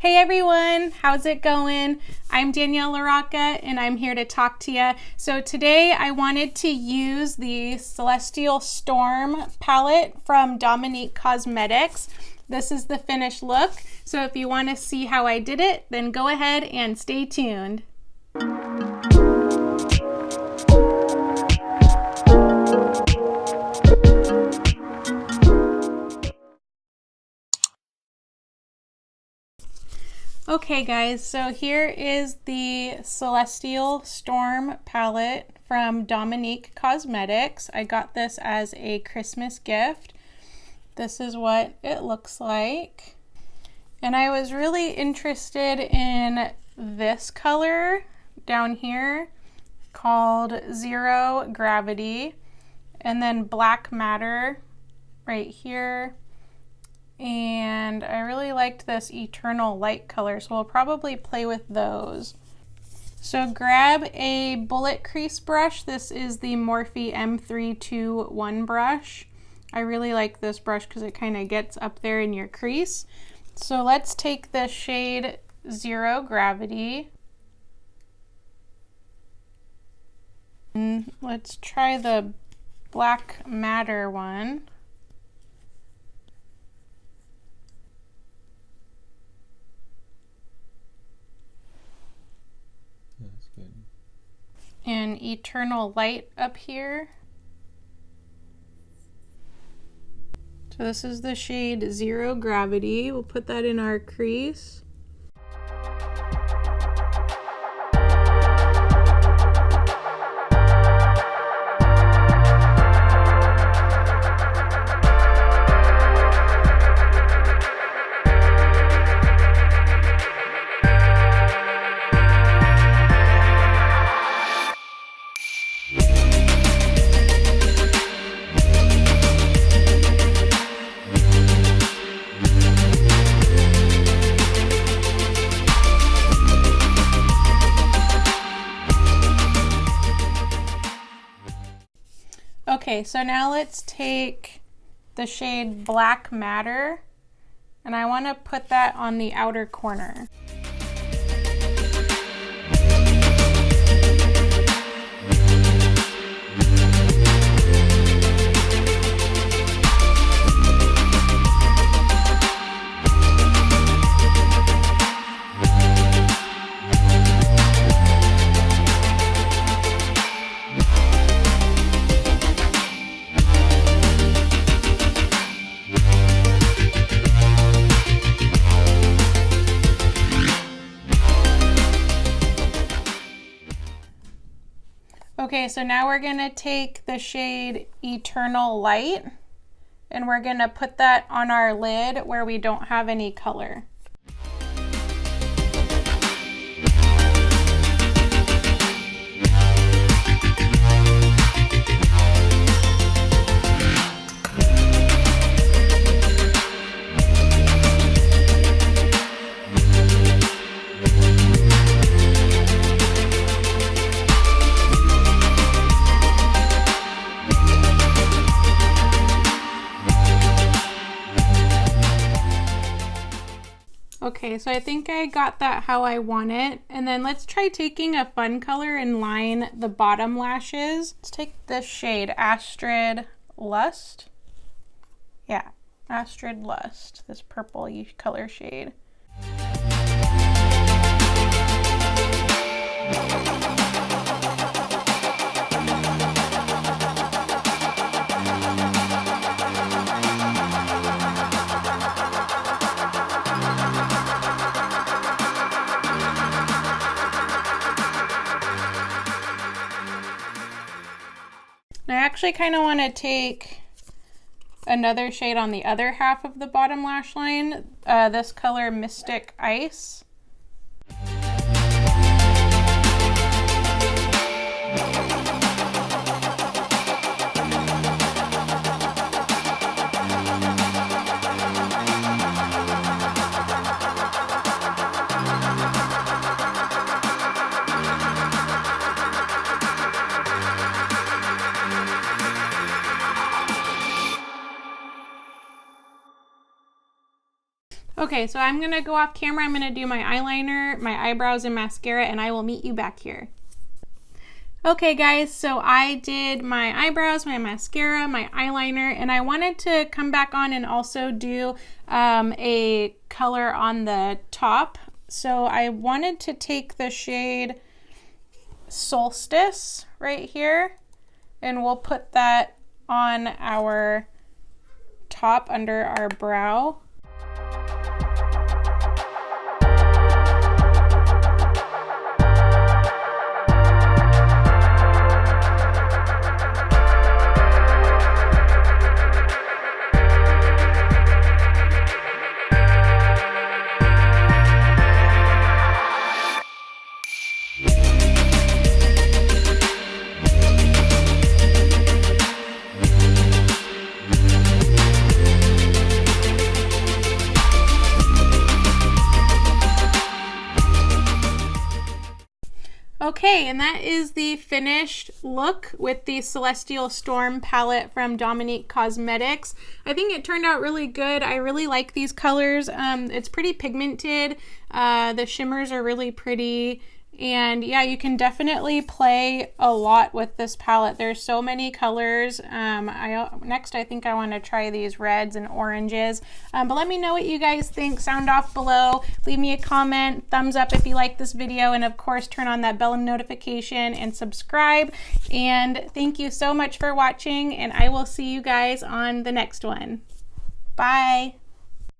Hey everyone, how's it going? I'm Danielle LaRocca and I'm here to talk to you. So today I wanted to use the Celestial Storm palette from Dominique Cosmetics. This is the finished look. So if you want to see how I did it, then go ahead and stay tuned. Okay guys, so here is the Celestial Storm palette from Dominique Cosmetics. I got this as a Christmas gift. This is what it looks like. And I was really interested in this color down here called Zero Gravity, and then Black Matter right here. And I really liked this Eternal Light color, so we'll probably play with those. So grab a bullet crease brush. This is the Morphe M321 brush. I really like this brush because it kind of gets up there in your crease. So let's take the shade Zero Gravity. And let's try the Black Matter one. That's good. And Eternal Light up here. So this is the shade Zero Gravity. We'll put that in our crease. Okay, so now let's take the shade Black Matter, and I want to put that on the outer corner. Okay, so now we're gonna take the shade Eternal Light and we're gonna put that on our lid where we don't have any color. Okay, so I think I got that how I want it. And then let's try taking a fun color and line the bottom lashes. Let's take this shade, Astrid Lust. Yeah, Astrid Lust, this purple color shade. I actually kind of want to take another shade on the other half of the bottom lash line, this color Mystic Ice. Okay, so I'm gonna go off camera. I'm gonna do my eyeliner, my eyebrows, and mascara, and I will meet you back here. Okay guys, so I did my eyebrows, my mascara, my eyeliner, and I wanted to come back on and also do a color on the top. So I wanted to take the shade Solstice right here, and we'll put that on our top under our brow. Okay, and that is the finished look with the Celestial Storm palette from Dominique Cosmetics. I think it turned out really good. I really like these colors. It's pretty pigmented. The shimmers are really pretty. And yeah, you can definitely play a lot with this palette. There's so many colors. Next, I think I want to try these reds and oranges. But let me know what you guys think. Sound off below. Leave me a comment, thumbs up if you like this video, and of course, turn on that bell notification and subscribe. And thank you so much for watching, and I will see you guys on the next one. Bye.